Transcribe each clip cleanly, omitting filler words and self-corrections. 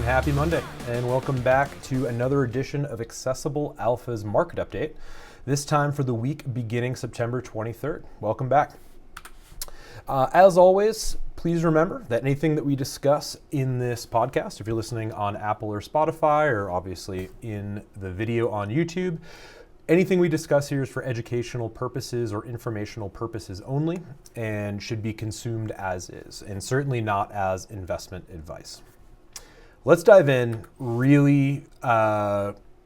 happy Monday, and welcome back to another edition of Accessible Alpha's Market Update, this time for the week beginning September 23rd. Welcome back. As always, please remember that anything that we discuss in this podcast, if you're listening on Apple or Spotify, or obviously in the video on YouTube, anything we discuss here is for educational purposes or informational purposes only and should be consumed as is, and certainly not as investment advice. Let's dive in. Really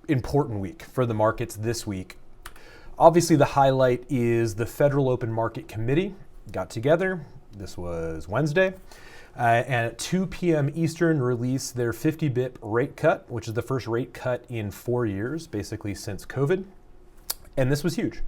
important week for the markets this week. Obviously, the highlight is the Federal Open Market Committee got together. This was Wednesday. And at 2 p.m. Eastern released their 50 bip rate cut, which is the first rate cut in 4 years, basically since COVID. And this was huge.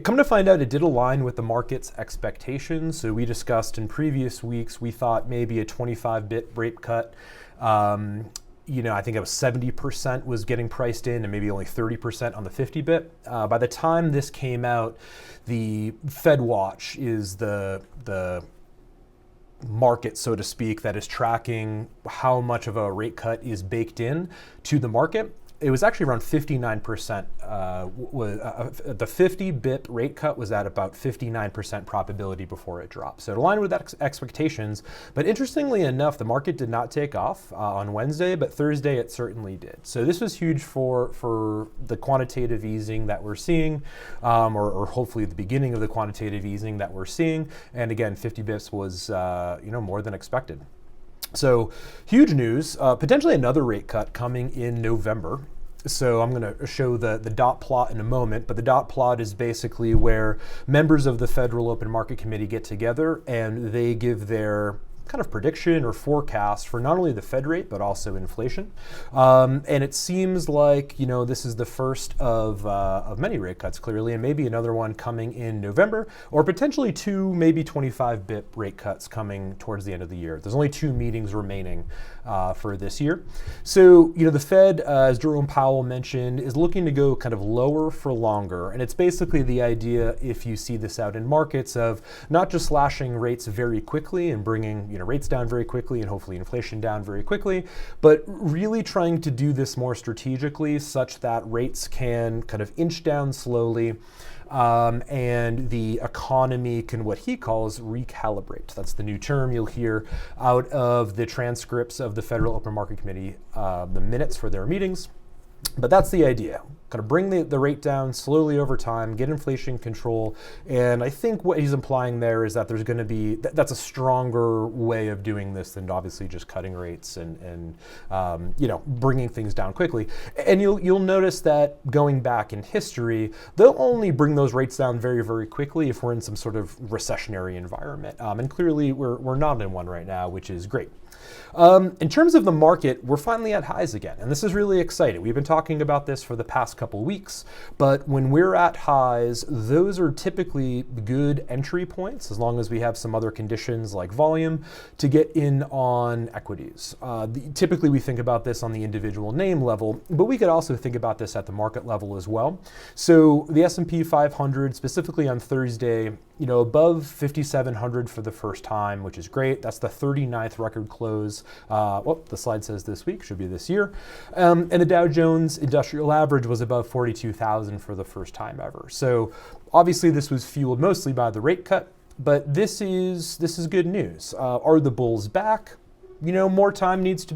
Come to find out, it did align with the market's expectations. So we discussed in previous weeks, we thought maybe a 25 bip rate cut. I think it was 70% was getting priced in and maybe only 30% on the 50 bip. By the time this came out, the Fed Watch is the market, so to speak, that is tracking how much of a rate cut is baked in to the market. It was actually around 59%. The 50 bip rate cut was at about 59% probability before it dropped. So it aligned with expectations. But interestingly enough, the market did not take off on Wednesday, but Thursday it certainly did. So this was huge for the quantitative easing that we're seeing, or hopefully the beginning of the quantitative easing that we're seeing. And again, 50 bips was more than expected. So huge news, potentially another rate cut coming in November. So I'm going to show the dot plot in a moment, but the dot plot is basically where members of the Federal Open Market Committee get together and they give their kind of prediction or forecast for not only the Fed rate, but also inflation. And it seems like, this is the first of many rate cuts, clearly, and maybe another one coming in November, or potentially two, maybe 25 bip rate cuts coming towards the end of the year. There's only 2 meetings remaining for this year. So, the Fed, as Jerome Powell mentioned, is looking to go kind of lower for longer. And it's basically the idea, if you see this out in markets, of not just slashing rates very quickly and bringing, rates down very quickly and hopefully inflation down very quickly, but really trying to do this more strategically such that rates can kind of inch down slowly and the economy can, what he calls, recalibrate. That's the new term you'll hear out of the transcripts of the Federal Open Market Committee, the minutes for their meetings. But that's the idea. Kind of bring the rate down slowly over time, get inflation control. And I think what he's implying there is that there's going to be, that's a stronger way of doing this than obviously just cutting rates and bringing things down quickly. And you'll notice that going back in history, they'll only bring those rates down very, very quickly if we're in some sort of recessionary environment. And clearly we're not in one right now, which is great. In terms of the market, we're finally at highs again, and this is really exciting. We've been talking about this for the past couple weeks, but when we're at highs, those are typically good entry points, as long as we have some other conditions like volume to get in on equities. Typically, we think about this on the individual name level, but we could also think about this at the market level as well. So the S&P 500, specifically on Thursday, above 5,700 for the first time, which is great. That's the 39th record close. The slide says this week, should be this year. And the Dow Jones Industrial Average was above 42,000 for the first time ever. So obviously this was fueled mostly by the rate cut, but this is good news. Are the bulls back? More time needs to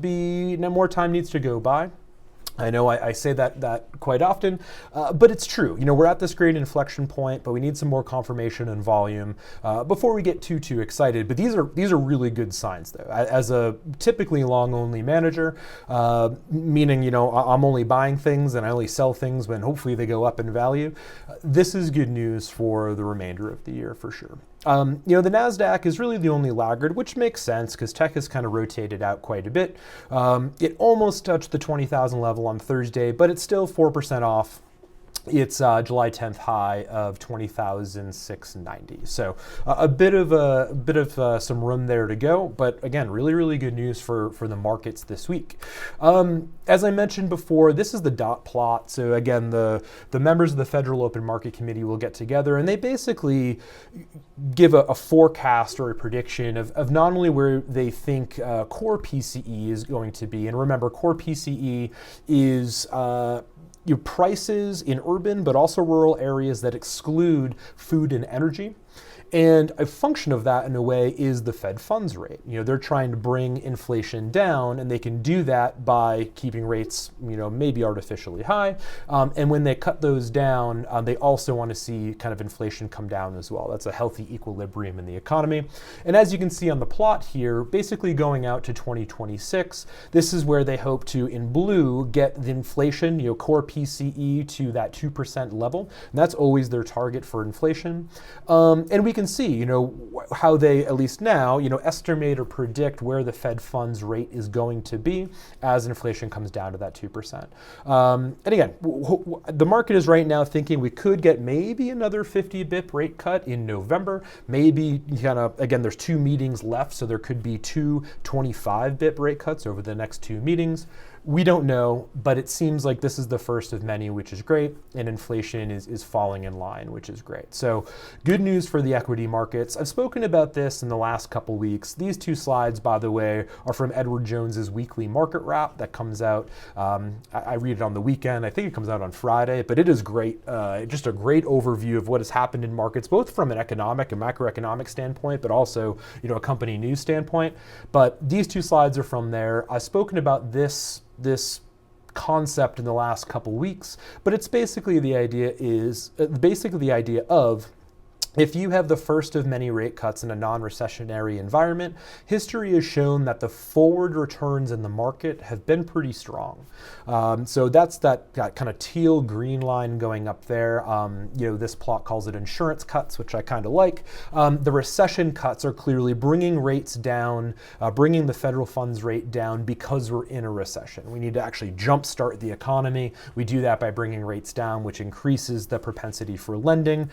go by. I know I say that quite often, but it's true. We're at this great inflection point, but we need some more confirmation and volume before we get too excited. But these are really good signs, though. As a typically long-only manager, meaning I'm only buying things and I only sell things when hopefully they go up in value. This is good news for the remainder of the year for sure. The NASDAQ is really the only laggard, which makes sense because tech has kind of rotated out quite a bit. It almost touched the 20,000 level on Thursday, but it's still 4% off It's July 10th high of 20,690. So a bit of some room there to go, but again, really good news for the markets this week. As I mentioned before, this is the dot plot. So again, the members of the Federal Open Market Committee will get together and they basically give a forecast or a prediction of not only where they think core PCE is going to be, and remember, core PCE is your prices in urban but also rural areas that exclude food and energy. And a function of that, in a way, is the Fed funds rate. They're trying to bring inflation down, and they can do that by keeping rates, maybe artificially high. And when they cut those down, they also want to see kind of inflation come down as well. That's a healthy equilibrium in the economy. And as you can see on the plot here, basically going out to 2026, this is where they hope to, in blue, get the inflation, core PCE to that 2% level. And that's always their target for inflation. And we can see, how they, at least now, estimate or predict where the Fed funds rate is going to be as inflation comes down to that 2%. And again, the market is right now thinking we could get maybe another 50 bip rate cut in November. Maybe again, there's 2 meetings left, so there could be 2 25 bip rate cuts over the next 2 meetings. We don't know, but it seems like this is the first of many, which is great, and inflation is falling in line, which is great. So good news for the equity markets. I've spoken about this in the last couple weeks. These 2 slides, by the way, are from Edward Jones's weekly market wrap that comes out. I read it on the weekend. I think it comes out on Friday, but it is great. Just a great overview of what has happened in markets, both from an economic and macroeconomic standpoint, but also, a company news standpoint. But these 2 slides are from there. I've spoken about this concept in the last couple weeks, but it's basically the idea of, if you have the first of many rate cuts in a non-recessionary environment, history has shown that the forward returns in the market have been pretty strong. So that's that kind of teal green line going up there. This plot calls it insurance cuts, which I kind of like. The recession cuts are clearly bringing rates down, bringing the federal funds rate down because we're in a recession. We need to actually jumpstart the economy. We do that by bringing rates down, which increases the propensity for lending.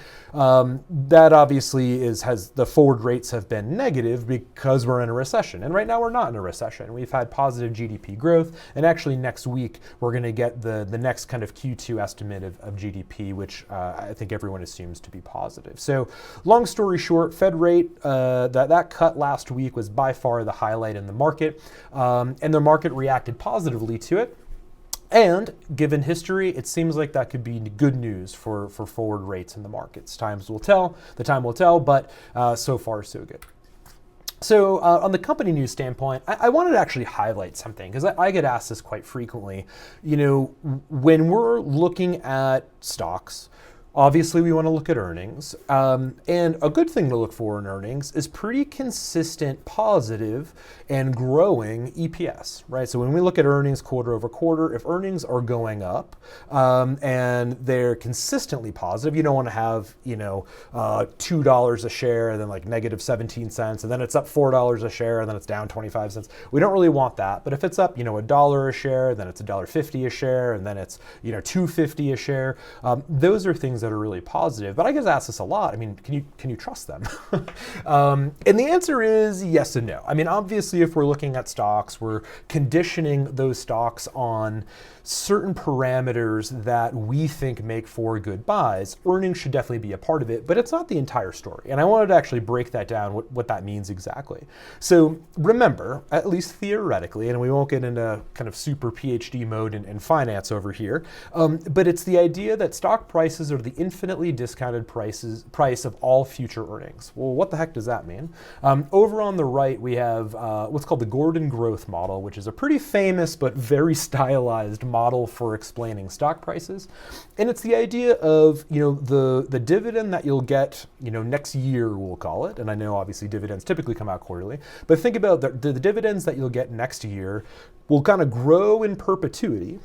That obviously has the forward rates have been negative because we're in a recession. And right now we're not in a recession. We've had positive GDP growth. And actually next week, we're going to get the next kind of Q2 estimate of GDP, which I think everyone assumes to be positive. So long story short, Fed rate, that cut last week was by far the highlight in the market. And the market reacted positively to it. And given history, it seems like that could be good news for forward rates in the markets. The time will tell, but so far so good. So on the company news standpoint, I wanted to actually highlight something because I get asked this quite frequently. When we're looking at stocks, obviously we want to look at earnings. And a good thing to look for in earnings is pretty consistent, positive, and growing EPS, right? So when we look at earnings quarter over quarter, if earnings are going up and they're consistently positive, you don't want to have, $2 a share and then like negative 17 cents, and then it's up $4 a share and then it's down 25 cents. We don't really want that. But if it's up, $1 a share, then it's $1.50 a share, and then it's, $2.50 a share, those are things that are really positive. But I get asked this a lot. I mean, can you trust them? And the answer is yes and no. I mean, obviously, if we're looking at stocks, we're conditioning those stocks on certain parameters that we think make for good buys. Earnings should definitely be a part of it, but it's not the entire story. And I wanted to actually break that down, what that means exactly. So remember, at least theoretically, and we won't get into kind of super PhD mode in finance over here, but it's the idea that stock prices are the infinitely discounted price of all future earnings. Well, what the heck does that mean? Over on the right, we have what's called the Gordon growth model, which is a pretty famous but very stylized model for explaining stock prices. And it's the idea of, the dividend that you'll get, next year, we'll call it. And I know obviously dividends typically come out quarterly, but think about the dividends that you'll get next year will kind of grow in perpetuity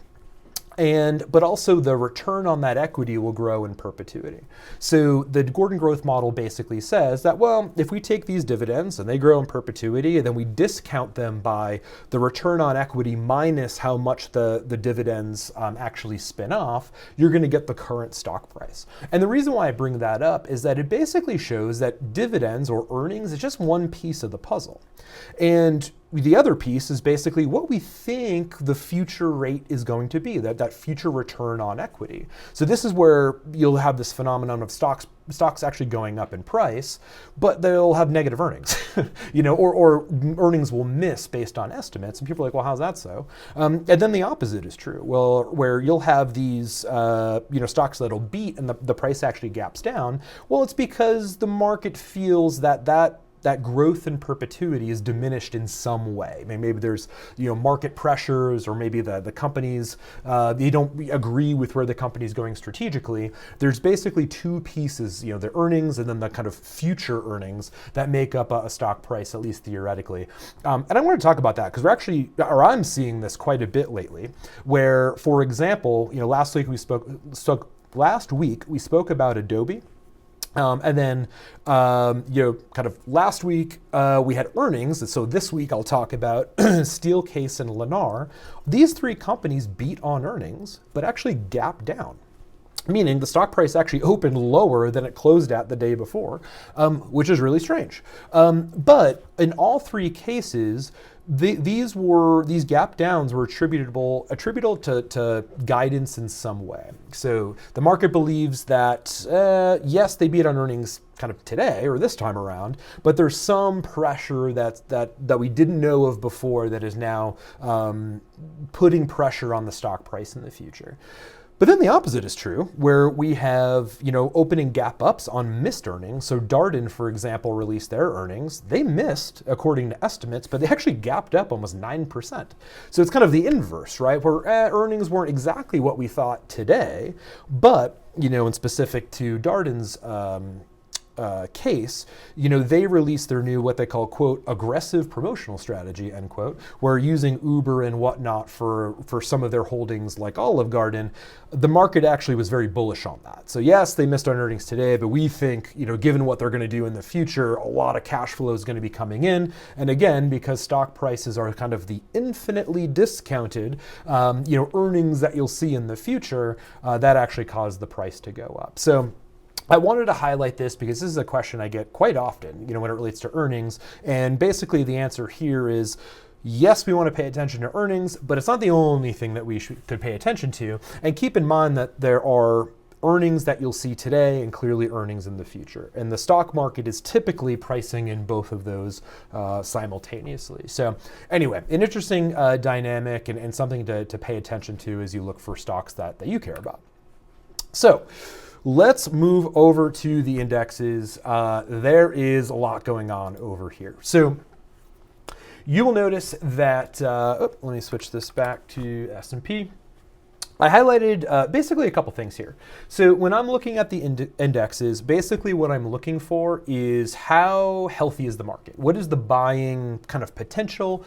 But also the return on that equity will grow in perpetuity. So the Gordon growth model basically says that, well, if we take these dividends and they grow in perpetuity, and then we discount them by the return on equity minus how much the dividends actually spin off, you're going to get the current stock price. And the reason why I bring that up is that it basically shows that dividends or earnings is just one piece of the puzzle. And the other piece is basically what we think the future rate is going to be, that future return on equity. So this is where you'll have this phenomenon of stocks actually going up in price, but they'll have negative earnings, or earnings will miss based on estimates. And people are like, well, how's that so? And then the opposite is true. Well, where you'll have these, stocks that'll beat and the price actually gaps down. Well, it's because the market feels that growth in perpetuity is diminished in some way. Maybe there's market pressures, or maybe the companies, they don't agree with where the company's going strategically. There's basically two pieces, the earnings and then the kind of future earnings that make up a stock price, at least theoretically. And I want to talk about that because I'm seeing this quite a bit lately, where, for example, last week we spoke about Adobe. And then, kind of last week, we had earnings. And so this week I'll talk about Steelcase and Lennar. These three companies beat on earnings, but actually gapped down. Meaning the stock price actually opened lower than it closed at the day before, which is really strange. But in all three cases, these gap downs were attributable to guidance in some way. So the market believes that yes, they beat on earnings kind of today or this time around, but there's some pressure that we didn't know of before that is now putting pressure on the stock price in the future. But then the opposite is true, where we have, opening gap ups on missed earnings. So Darden, for example, released their earnings. They missed according to estimates, but they actually gapped up almost 9%. So it's kind of the inverse, right? Where earnings weren't exactly what we thought today, but, in specific to Darden's case, they released their new, what they call, quote, aggressive promotional strategy, end quote, where using Uber and whatnot for some of their holdings like Olive Garden, the market actually was very bullish on that. So yes, they missed on earnings today, but we think, given what they're going to do in the future, a lot of cash flow is going to be coming in. And again, because stock prices are kind of the infinitely discounted, earnings that you'll see in the future, that actually caused the price to go up. So I wanted to highlight this because this is a question I get quite often, when it relates to earnings. And basically the answer here is, yes, we want to pay attention to earnings, but it's not the only thing that we should pay attention to. And keep in mind that there are earnings that you'll see today and clearly earnings in the future. And the stock market is typically pricing in both of those simultaneously. So anyway, an interesting dynamic and something to pay attention to as you look for stocks that you care about. So let's move over to the indexes. There is a lot going on over here. So you will notice that, let me switch this back to S&P. I highlighted basically a couple things here. So when I'm looking at the indexes, basically what I'm looking for is how healthy is the market? What is the buying kind of potential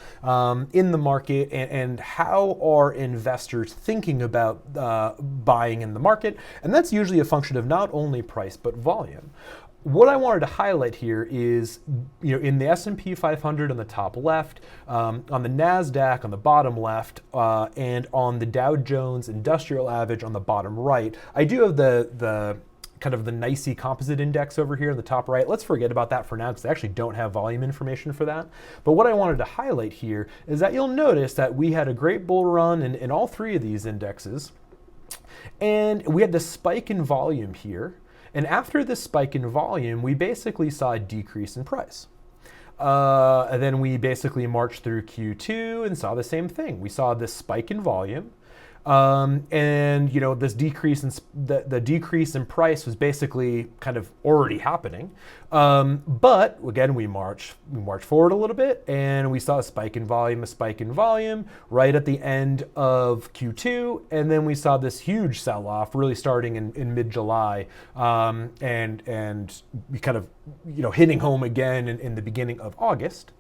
in the market, and how are investors thinking about buying in the market? And that's usually a function of not only price, but volume. What I wanted to highlight here is, in the S&P 500 on the top left, on the NASDAQ on the bottom left, and on the Dow Jones Industrial Average on the bottom right. I do have the kind of the NICE composite index over here in the top right. Let's forget about that for now because I actually don't have volume information for that. But what I wanted to highlight here is that you'll notice that we had a great bull run in all three of these indexes. And we had the spike in volume here. And after this spike in volume, we basically saw a decrease in price. And then we basically marched through Q2 and saw the same thing. We saw this spike in volume. And this decrease in the decrease in price was basically kind of already happening. But again, we marched forward a little bit, and we saw a spike in volume right at the end of Q2, and then we saw this huge sell-off really starting in mid-July, and we kind of hitting home again in the beginning of August.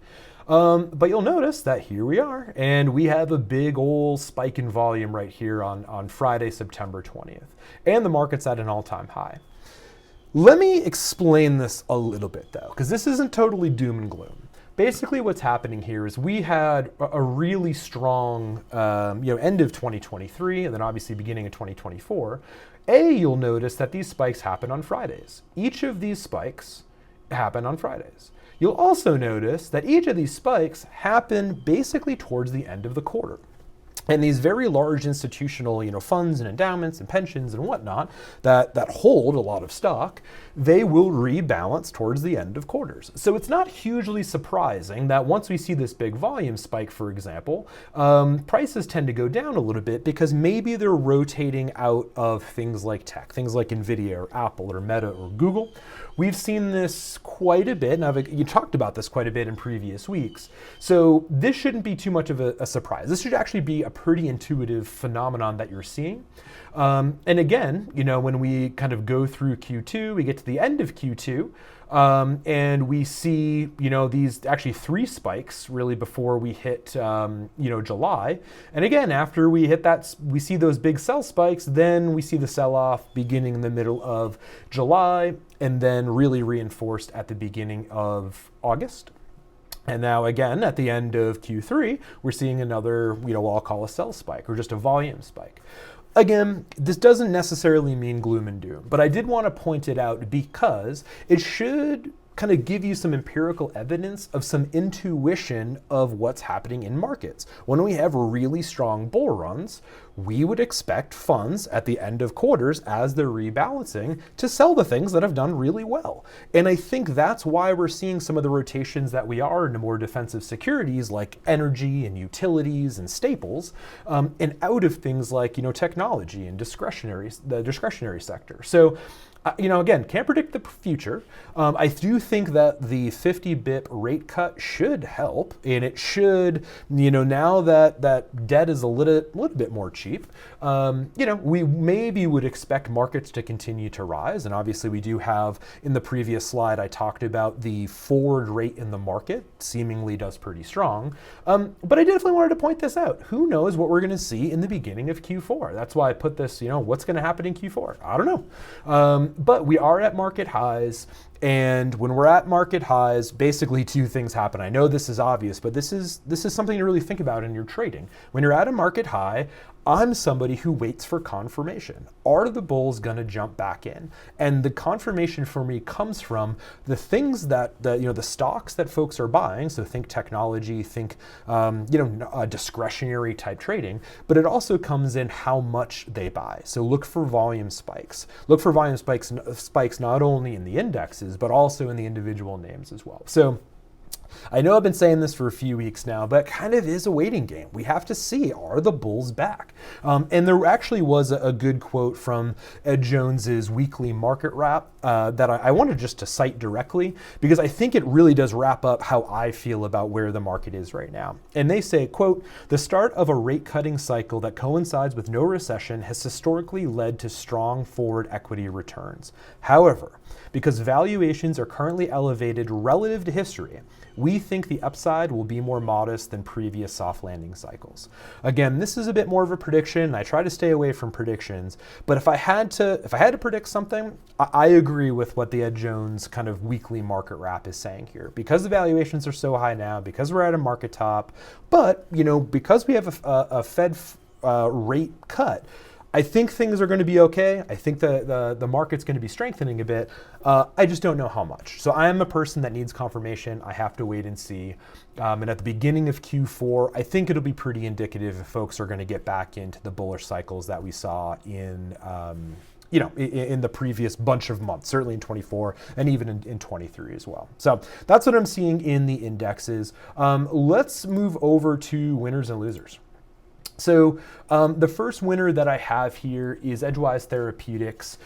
But you'll notice that here we are, and we have a big old spike in volume right here on Friday, September 20th. And the market's at an all-time high. Let me explain this a little bit though, because this isn't totally doom and gloom. Basically what's happening here is we had a really strong end of 2023 and then obviously beginning of 2024. You'll notice that these spikes happen on Fridays. Each of these spikes happen on Fridays. You'll also notice that each of these spikes happen basically towards the end of the quarter. And these very large institutional, funds and endowments and pensions and whatnot that hold a lot of stock, they will rebalance towards the end of quarters. So it's not hugely surprising that once we see this big volume spike, for example, prices tend to go down a little bit because maybe they're rotating out of things like tech, things like Nvidia or Apple or Meta or Google. We've seen this quite a bit, and you talked about this quite a bit in previous weeks. So this shouldn't be too much of a surprise. This should actually be a pretty intuitive phenomenon that you're seeing. And again, when we kind of go through Q2, we get to the end of Q2, and we see, these actually 3 spikes really before we hit, July. And again, after we hit that, we see those big sell spikes, then we see the sell-off beginning in the middle of July, and then really reinforced at the beginning of August. And now again, at the end of Q3, we're seeing another, what I'll call a sell spike or just a volume spike. Again, this doesn't necessarily mean gloom and doom, but I did want to point it out because it should kind of give you some empirical evidence of some intuition of what's happening in markets. When we have really strong bull runs, we would expect funds at the end of quarters as they're rebalancing to sell the things that have done really well. And I think that's why we're seeing some of the rotations that we are into more defensive securities like energy and utilities and staples, and out of things like, technology and the discretionary sector. So, again, can't predict the future. I do think that the 50 bip rate cut should help, and it should, now that debt is a little bit more cheap, we maybe would expect markets to continue to rise. And obviously we do have, in the previous slide, I talked about the forward rate in the market seemingly does pretty strong. But I definitely wanted to point this out. Who knows what we're going to see in the beginning of Q4? That's why I put this, what's going to happen in Q4? I don't know. But we are at market highs, and when we're at market highs, basically 2 things happen. I know this is obvious, but this is something to really think about in your trading. When you're at a market high, I'm somebody who waits for confirmation. Are the bulls going to jump back in? And the confirmation for me comes from the things that the stocks that folks are buying. So think technology, think discretionary type trading. But it also comes in how much they buy. So look for volume spikes. Look for volume spikes not only in the indexes but also in the individual names as well. So I know I've been saying this for a few weeks now, but it kind of is a waiting game. We have to see, are the bulls back? And there actually was a good quote from Ed Jones's weekly market wrap that I wanted just to cite directly because I think it really does wrap up how I feel about where the market is right now. And they say, quote, "The start of a rate cutting cycle that coincides with no recession has historically led to strong forward equity returns. However, because valuations are currently elevated relative to history, we think the upside will be more modest than previous soft landing cycles." Again, this is a bit more of a prediction. I try to stay away from predictions, but if I had to predict something, I agree with what the Ed Jones kind of weekly market wrap is saying here. Because the valuations are so high now, because we're at a market top, but because we have a Fed rate cut, I think things are going to be okay. I think the market's going to be strengthening a bit. I just don't know how much. So I am a person that needs confirmation. I have to wait and see. And at the beginning of Q4, I think it'll be pretty indicative if folks are going to get back into the bullish cycles that we saw in the previous bunch of months, certainly in 24 and even in 23 as well. So that's what I'm seeing in the indexes. Let's move over to winners and losers. So the first winner that I have here is Edgewise Therapeutics.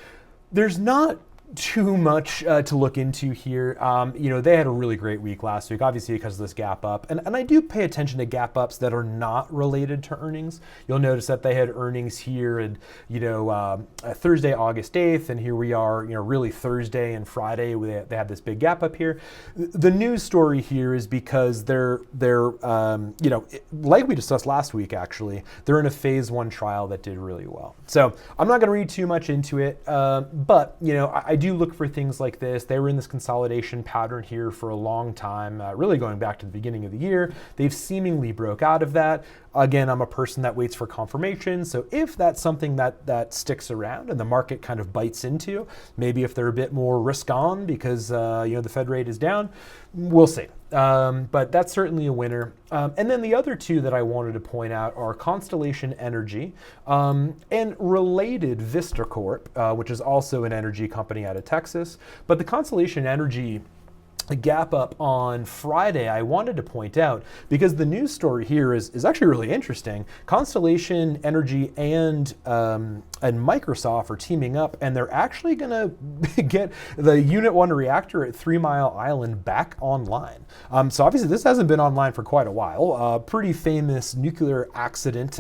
There's not too much to look into here. They had a really great week last week, obviously because of this gap up. And I do pay attention to gap ups that are not related to earnings. You'll notice that they had earnings here and, Thursday, August 8th, and here we are, really Thursday and Friday, they had this big gap up here. The news story here is because they're like we discussed last week, actually, they're in a phase 1 trial that did really well. So I'm not going to read too much into it, but, I do look for things like this. They were in this consolidation pattern here for a long time, really going back to the beginning of the year. They've seemingly broke out of that. Again, I'm a person that waits for confirmation. So if that's something that sticks around and the market kind of bites into, maybe if they're a bit more risk on because the Fed rate is down, we'll see. But that's certainly a winner. And then the other two that I wanted to point out are Constellation Energy and related Vista Corp, which is also an energy company out of Texas. But the Constellation Energy gap up on Friday, I wanted to point out because the news story here is actually really interesting. Constellation Energy and Microsoft are teaming up, and they're actually going to get the Unit 1 reactor at 3 Mile Island back online. So obviously this hasn't been online for quite a while. Pretty famous nuclear accident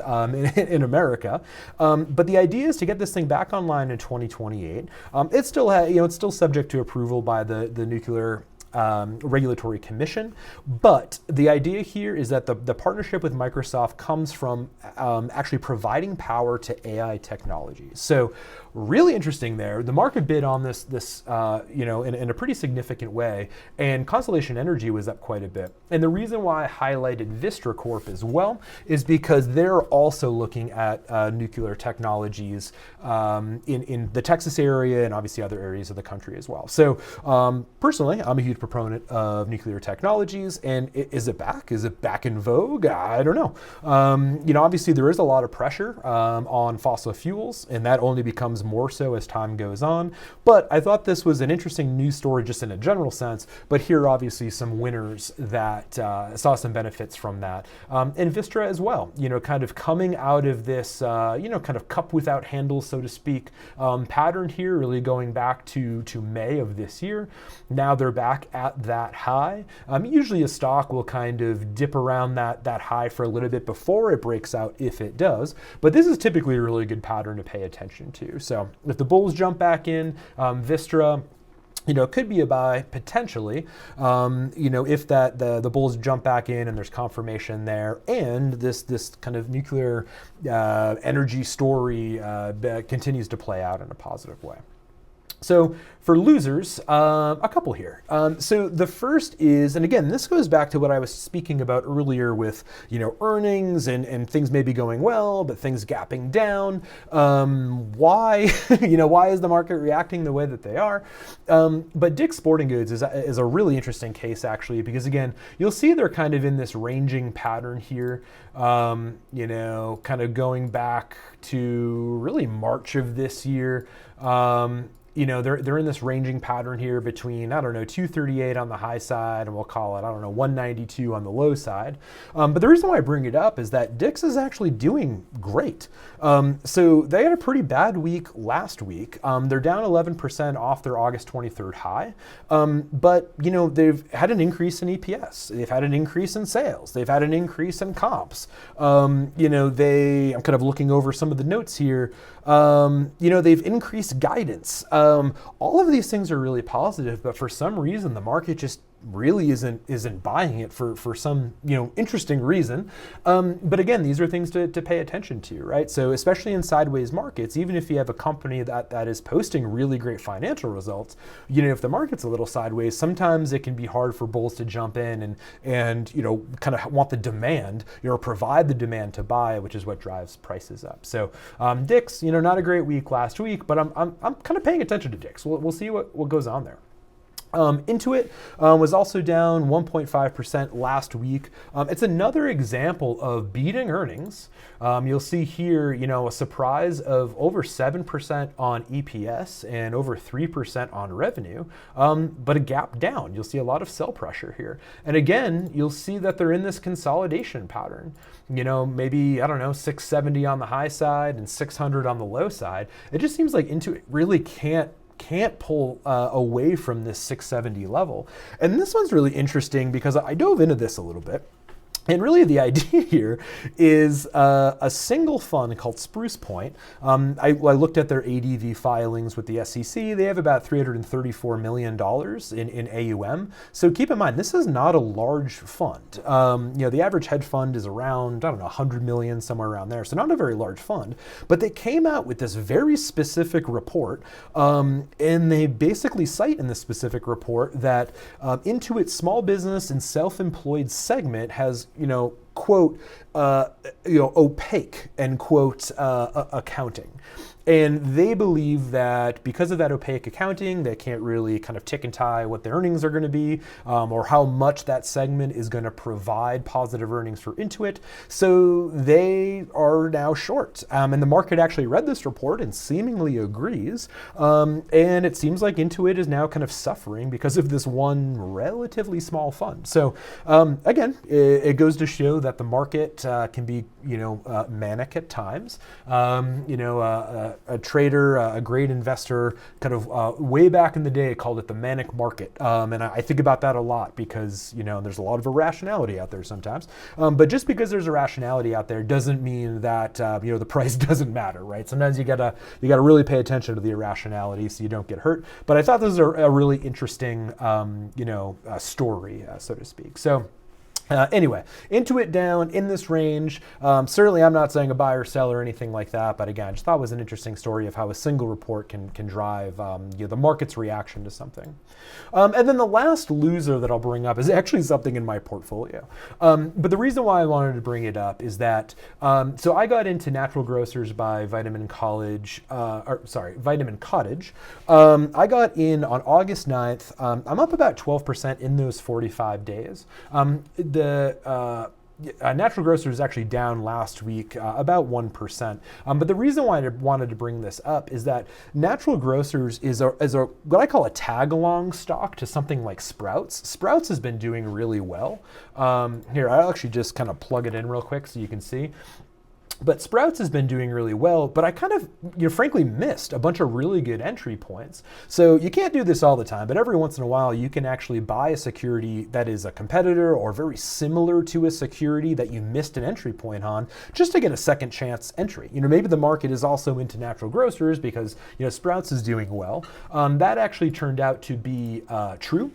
in America. But the idea is to get this thing back online in 2028. It's still it's still subject to approval by the nuclear regulatory commission. But the idea here is that the partnership with Microsoft comes from actually providing power to AI technologies. So really interesting there. The market bid on this in a pretty significant way, and Constellation Energy was up quite a bit. And the reason why I highlighted Vista Corp as well is because they're also looking at nuclear technologies in the Texas area and obviously other areas of the country as well. So personally, I'm a huge proponent of nuclear technologies, and is it back? Is it back in vogue? I don't know. Obviously there is a lot of pressure on fossil fuels, and that only becomes more so as time goes on. But I thought this was an interesting news story just in a general sense, but here are obviously some winners that saw some benefits from that. And Vistra as well, kind of coming out of this, kind of cup without handles, so to speak, pattern here, really going back to May of this year. Now they're back at that high. Usually a stock will kind of dip around that high for a little bit before it breaks out, if it does. But this is typically a really good pattern to pay attention to. So if the bulls jump back in, Vistra, could be a buy potentially, if the bulls jump back in and there's confirmation there, and this kind of nuclear energy story continues to play out in a positive way. So for losers, a couple here. So the first is, and again, this goes back to what I was speaking about earlier with, earnings and things may be going well, but things gapping down. Why, why is the market reacting the way that they are? But Dick's Sporting Goods is a really interesting case actually, because again, you'll see they're kind of in this ranging pattern here, kind of going back to really March of this year. They're in this ranging pattern here between, 238 on the high side, and we'll call it, 192 on the low side. But the reason why I bring it up is that Dick's is actually doing great. So they had a pretty bad week last week. They're down 11% off their August 23rd high. But, they've had an increase in EPS. They've had an increase in sales. They've had an increase in comps. I'm kind of looking over some of the notes here. They've increased guidance. All of these things are really positive, but for some reason the market just really isn't buying it for some interesting reason. But again, these are things to pay attention to, right? So especially in sideways markets, even if you have a company that is posting really great financial results, if the market's a little sideways, sometimes it can be hard for bulls to jump in and kind of want the demand, provide the demand to buy, which is what drives prices up. So Dick's, not a great week last week, but I'm kind of paying attention to Dick's. We'll see what goes on there. Intuit was also down 1.5% last week. It's another example of beating earnings. You'll see here, a surprise of over 7% on EPS and over 3% on revenue, but a gap down. You'll see a lot of sell pressure here. And again, you'll see that they're in this consolidation pattern. Maybe, 670 on the high side and 600 on the low side. It just seems like Intuit really can't can't pull away from this 670 level. And this one's really interesting because I dove into this a little bit. And really the idea here is a single fund called Spruce Point. I looked at their ADV filings with the SEC. They have about $334 million in AUM. So keep in mind, this is not a large fund. The average hedge fund is around, 100 million, somewhere around there. So not a very large fund. But they came out with this very specific report. And they basically cite in this specific report that Intuit's small business and self-employed segment has, quote, opaque, end quote, accounting. And they believe that because of that opaque accounting, they can't really kind of tick and tie what the earnings are going to be, or how much that segment is going to provide positive earnings for Intuit. So they are now short. And the market actually read this report and seemingly agrees. And it seems like Intuit is now kind of suffering because of this one relatively small fund. So again, it goes to show that the market can be, manic at times. A trader, a great investor, kind of way back in the day called it the manic market. And I think about that a lot because, there's a lot of irrationality out there sometimes. But just because there's irrationality out there doesn't mean that, the price doesn't matter, right? Sometimes you gotta really pay attention to the irrationality so you don't get hurt. But I thought this was a really interesting, story, so to speak. So. Anyway, Intuit down in this range. Certainly I'm not saying a buy or sell or anything like that, but again, I just thought it was an interesting story of how a single report can drive the market's reaction to something. And then the last loser that I'll bring up is actually something in my portfolio. But the reason why I wanted to bring it up is that, so I got into Natural Grocers by Vitamin Cottage. I got in on August 9th. I'm up about 12% in those 45 days. Natural Grocers is actually down last week about 1%. But the reason why I wanted to bring this up is that Natural Grocers is a what I call a tag-along stock to something like Sprouts. Sprouts has been doing really well. Here, I'll actually just kind of plug it in real quick so you can see. But Sprouts has been doing really well, but I kind of, frankly missed a bunch of really good entry points. So you can't do this all the time, but every once in a while you can actually buy a security that is a competitor or very similar to a security that you missed an entry point on just to get a second chance entry. Maybe the market is also into Natural Grocers because, Sprouts is doing well. That actually turned out to be true.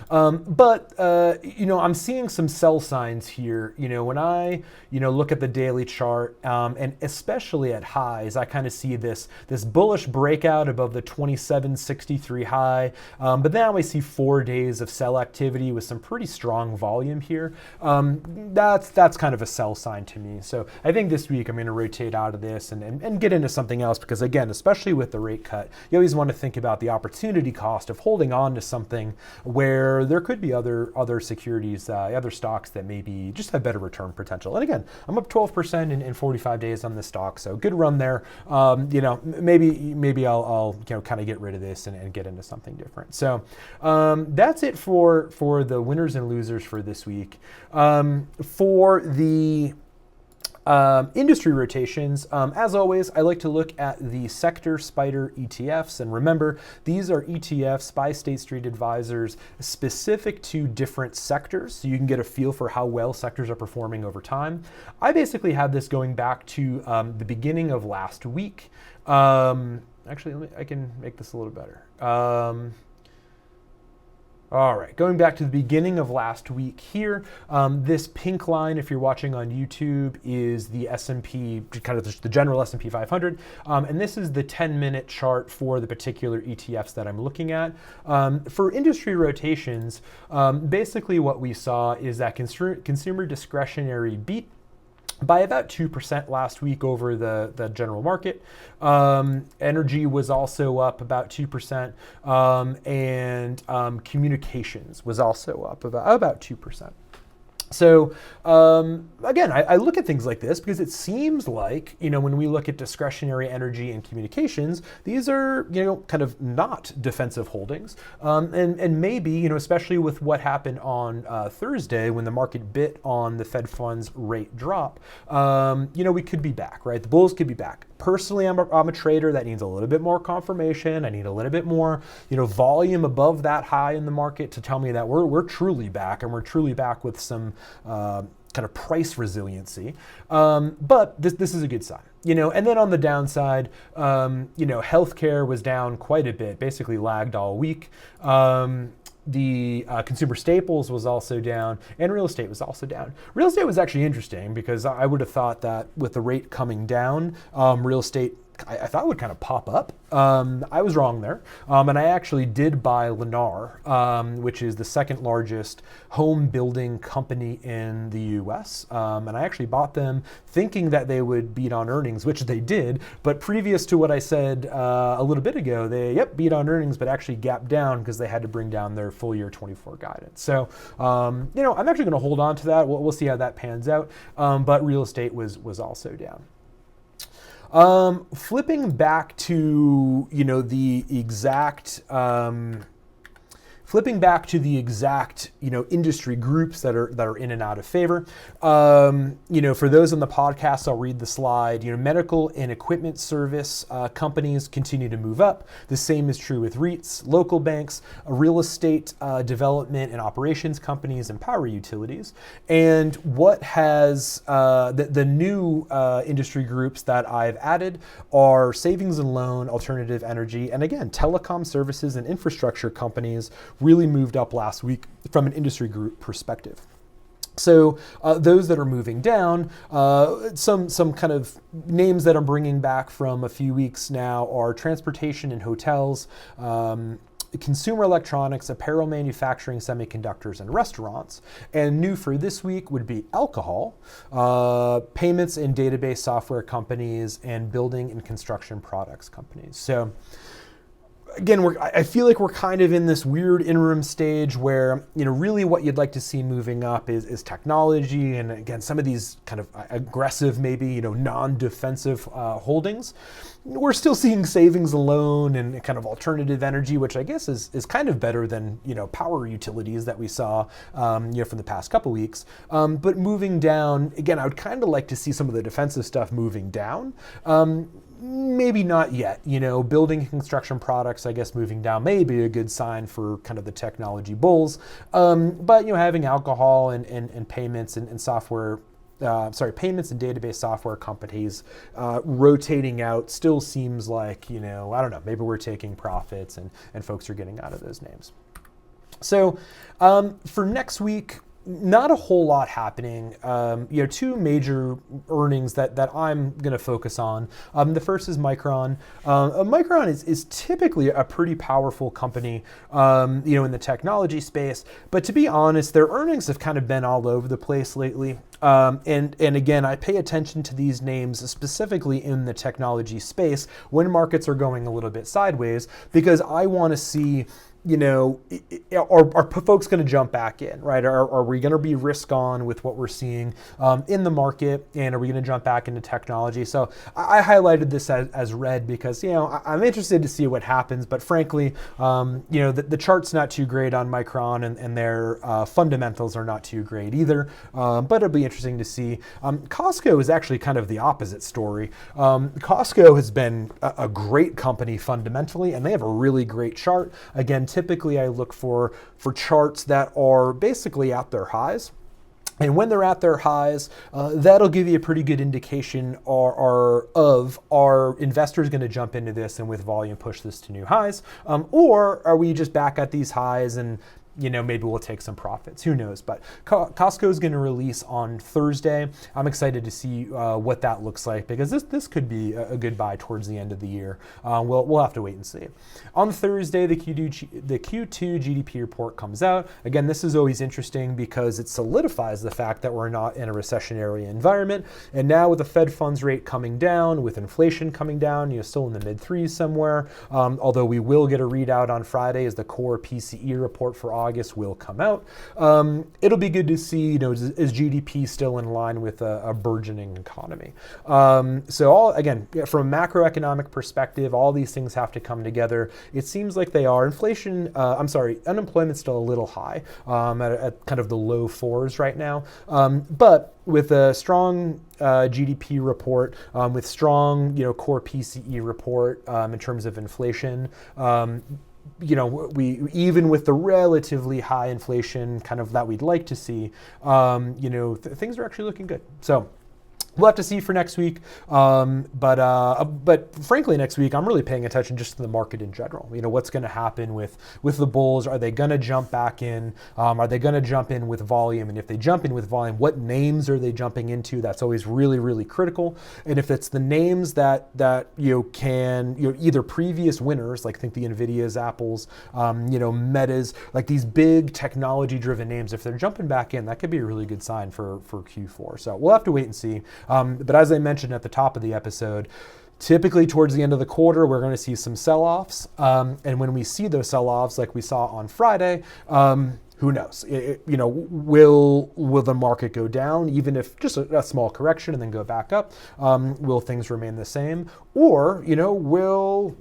But I'm seeing some sell signs here. When I, look at the daily chart, and especially at highs, I kind of see this bullish breakout above the 2763 high. But now I see 4 days of sell activity with some pretty strong volume here. That's kind of a sell sign to me. So I think this week I'm going to rotate out of this and get into something else because, again, especially with the rate cut, you always want to think about the opportunity cost of holding on to something where there could be other securities, other stocks that maybe just have better return potential. And again, I'm up 12% in 45 days on this stock, so good run there. Maybe I'll kind of get rid of this and get into something different. So that's it for the winners and losers for this week. For the industry rotations, as always, I like to look at the sector spider ETFs. And remember, these are ETFs by State Street Advisors specific to different sectors. So you can get a feel for how well sectors are performing over time. I basically had this going back to the beginning of last week. Actually, I can make this a little better. All right, going back to the beginning of last week here, this pink line, if you're watching on YouTube, is the S&P, kind of the general S&P 500, and this is the 10-minute chart for the particular ETFs that I'm looking at. For industry rotations, basically what we saw is that consumer discretionary beat by about 2% last week over the general market. Energy was also up about 2%, and communications was also up about 2%. So again, I look at things like this because it seems like, when we look at discretionary energy and communications, these are, kind of not defensive holdings. And maybe, especially with what happened on Thursday when the market bit on the Fed funds rate drop, we could be back, right? The bulls could be back. Personally, I'm a trader. That needs a little bit more confirmation. I need a little bit more, volume above that high in the market to tell me that we're truly back, and we're truly back with some kind of price resiliency. But this is a good sign, And then on the downside, healthcare was down quite a bit, basically lagged all week. The consumer staples was also down, and real estate was also down. Real estate was actually interesting because I would have thought that with the rate coming down, real estate I thought would kind of pop up. I was wrong there. And I actually did buy Lennar, which is the second largest home building company in the US. And I actually bought them thinking that they would beat on earnings, which they did. But previous to what I said a little bit ago, they beat on earnings, but actually gapped down because they had to bring down their full year 24 guidance. So, I'm actually going to hold on to that. We'll see how that pans out. But real estate was also down. Flipping back to, the exact industry groups that are in and out of favor. For those on the podcast, I'll read the slide. Medical and equipment service companies continue to move up. The same is true with REITs, local banks, real estate development and operations companies, and power utilities. And what has the new industry groups that I've added are savings and loan, alternative energy, and again, telecom services and infrastructure companies really moved up last week from an industry group perspective. So those that are moving down, some kind of names that I'm bringing back from a few weeks now are transportation and hotels, consumer electronics, apparel manufacturing, semiconductors, and restaurants. And new for this week would be alcohol, payments and database software companies, and building and construction products companies. So again, I feel like we're kind of in this weird interim stage where, really what you'd like to see moving up is technology. And again, some of these kind of aggressive, maybe, non-defensive holdings. We're still seeing savings alone and kind of alternative energy, which I guess is kind of better than, power utilities that we saw, from the past couple weeks. But moving down, again, I would kind of like to see some of the defensive stuff moving down. Maybe not yet. Building and construction products, I guess, moving down may be a good sign for kind of the technology bulls. But having alcohol and payments and software, payments and database software companies rotating out still seems like, I don't know, maybe we're taking profits and folks are getting out of those names. So for next week, not a whole lot happening. Two major earnings that I'm going to focus on. The first is Micron. Micron is typically a pretty powerful company, in the technology space. But to be honest, their earnings have kind of been all over the place lately. And again, I pay attention to these names specifically in the technology space when markets are going a little bit sideways, because I want to see, are folks going to jump back in, right? Are we going to be risk on with what we're seeing in the market, and are we going to jump back into technology? So I highlighted this as red because, I'm interested to see what happens, but frankly, the chart's not too great on Micron, and their fundamentals are not too great either, but it'll be interesting to see. Costco is actually kind of the opposite story. Costco has been a great company fundamentally, and they have a really great chart. Again, typically I look for charts that are basically at their highs. And when they're at their highs, that'll give you a pretty good indication are investors going to jump into this and with volume push this to new highs? Or are we just back at these highs and maybe we'll take some profits. Who knows? But Costco is going to release on Thursday. I'm excited to see what that looks like, because this could be a good buy towards the end of the year. We'll have to wait and see. On Thursday, the Q2 GDP report comes out. Again, this is always interesting because it solidifies the fact that we're not in a recessionary environment. And now with the Fed funds rate coming down, with inflation coming down, still in the mid threes somewhere. Although we will get a readout on Friday as the core PCE report for August will come out. It'll be good to see, is GDP still in line with a burgeoning economy? Again, from a macroeconomic perspective, all these things have to come together. It seems like they are. Unemployment's still a little high, at kind of the low 4s right now. But with a strong GDP report, with strong, core PCE report in terms of inflation, we even with the relatively high inflation kind of that we'd like to see, things are actually looking good. So we'll have to see for next week, but frankly, next week I'm really paying attention just to the market in general. What's going to happen with the bulls? Are they going to jump back in? Are they going to jump in with volume? And if they jump in with volume, what names are they jumping into? That's always really, really critical. And if it's the names that either previous winners, like think the Nvidias, Apples, Metas, like these big technology-driven names, if they're jumping back in, that could be a really good sign for Q4. So we'll have to wait and see. But as I mentioned at the top of the episode, typically towards the end of the quarter, we're going to see some sell-offs. And when we see those sell-offs, like we saw on Friday, who knows? Will the market go down, even if just a small correction, and then go back up? Will things remain the same? Or, will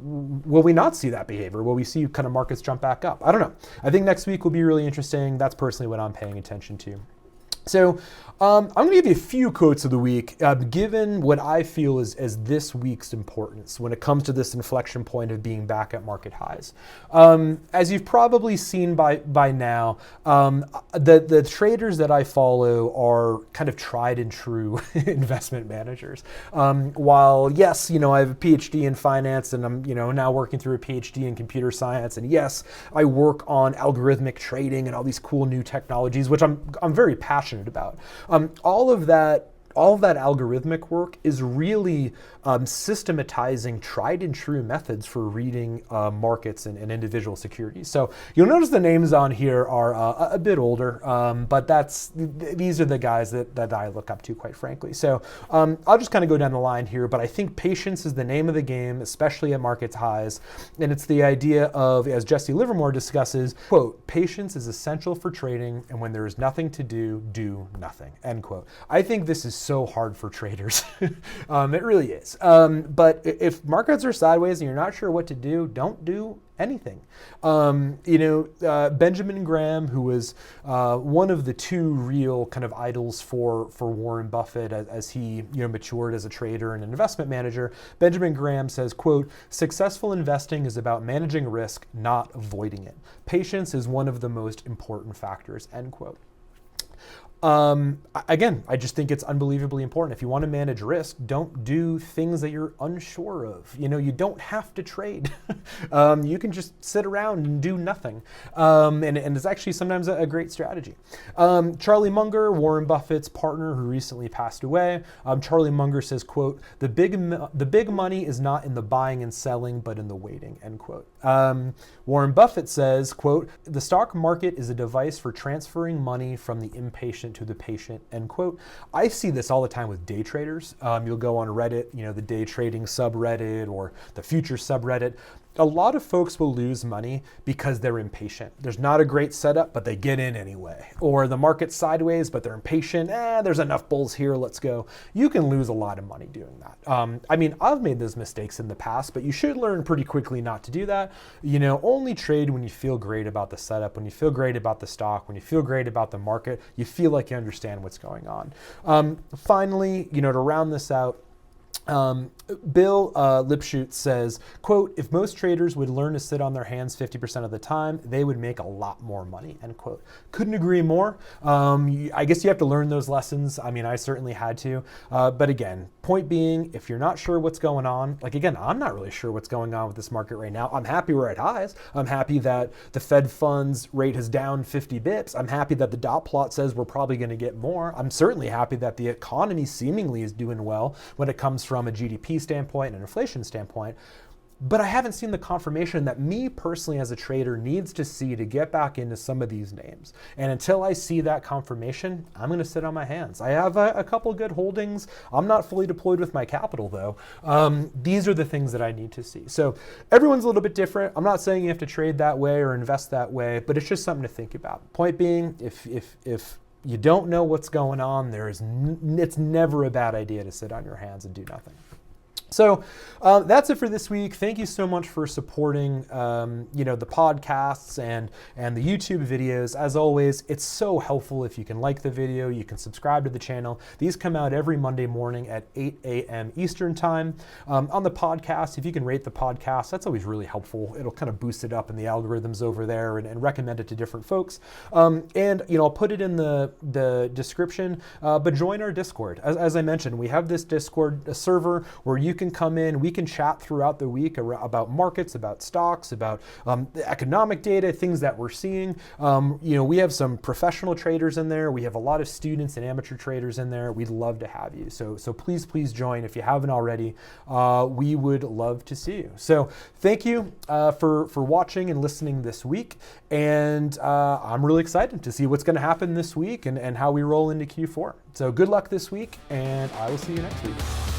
we not see that behavior? Will we see kind of markets jump back up? I don't know. I think next week will be really interesting. That's personally what I'm paying attention to. So I'm going to give you a few quotes of the week, given what I feel is as this week's importance when it comes to this inflection point of being back at market highs. As you've probably seen by now, the traders that I follow are kind of tried and true investment managers. While yes, I have a PhD in finance, and I'm now working through a PhD in computer science, and yes, I work on algorithmic trading and all these cool new technologies, which I'm very passionate about. All of that algorithmic work is really systematizing tried and true methods for reading markets and individual securities. So you'll notice the names on here are a bit older, but these are the guys that I look up to, quite frankly. So I'll just kind of go down the line here, but I think patience is the name of the game, especially at market highs. And it's the idea of, as Jesse Livermore discusses, quote, patience is essential for trading, and when there is nothing to do, do nothing, end quote. I think this is so hard for traders. It really is. But if markets are sideways and you're not sure what to do, don't do anything. Benjamin Graham, who was one of the two real kind of idols for Warren Buffett as he matured as a trader and an investment manager, Benjamin Graham says, quote, successful investing is about managing risk, not avoiding it. Patience is one of the most important factors, end quote. Again, I just think it's unbelievably important. If you want to manage risk, don't do things that you're unsure of. You don't have to trade. You can just sit around and do nothing. And it's actually sometimes a great strategy. Charlie Munger, Warren Buffett's partner who recently passed away, Charlie Munger says, quote, the big money is not in the buying and selling, but in the waiting, end quote. Warren Buffett says, quote, the stock market is a device for transferring money from the impatient to the patient, end quote. I see this all the time with day traders. You'll go on Reddit, the day trading subreddit or the future subreddit. A lot of folks will lose money because they're impatient. There's not a great setup, but they get in anyway. Or the market's sideways, but they're impatient. There's enough bulls here, let's go. You can lose a lot of money doing that. I've made those mistakes in the past, but you should learn pretty quickly not to do that. Only trade when you feel great about the setup, when you feel great about the stock, when you feel great about the market, you feel like you understand what's going on. Finally, to round this out, Bill Lipschutz says, quote, if most traders would learn to sit on their hands 50% of the time, they would make a lot more money, end quote. Couldn't agree more. I guess you have to learn those lessons. I certainly had to. But again, point being, if you're not sure what's going on, I'm not really sure what's going on with this market right now. I'm happy we're at highs. I'm happy that the Fed funds rate has down 50 bips. I'm happy that the dot plot says we're probably going to get more. I'm certainly happy that the economy seemingly is doing well when it comes from a GDP standpoint and an inflation standpoint. but I haven't seen the confirmation that me personally as a trader needs to see to get back into some of these names. And until I see that confirmation, I'm going to sit on my hands. I have a couple good holdings. I'm not fully deployed with my capital though. These are the things that I need to see. So everyone's a little bit different. I'm not saying you have to trade that way or invest that way, but it's just something to think about. Point being, if you don't know what's going on, it's never a bad idea to sit on your hands and do nothing. So that's it for this week. Thank you so much for supporting, the podcasts and the YouTube videos. As always, it's so helpful if you can like the video, you can subscribe to the channel. These come out every Monday morning at 8 a.m. Eastern time. On the podcast, if you can rate the podcast, that's always really helpful. It'll kind of boost it up in the algorithms over there and recommend it to different folks. And I'll put it in the description, but join our Discord. As I mentioned, we have this Discord server where you can come in, we can chat throughout the week about markets, about stocks, about economic data, things that we're seeing. We have some professional traders in there. We have a lot of students and amateur traders in there. We'd love to have you. So please join if you haven't already. We would love to see you. So thank you for watching and listening this week. And I'm really excited to see what's going to happen this week and how we roll into Q4. So good luck this week, and I will see you next week.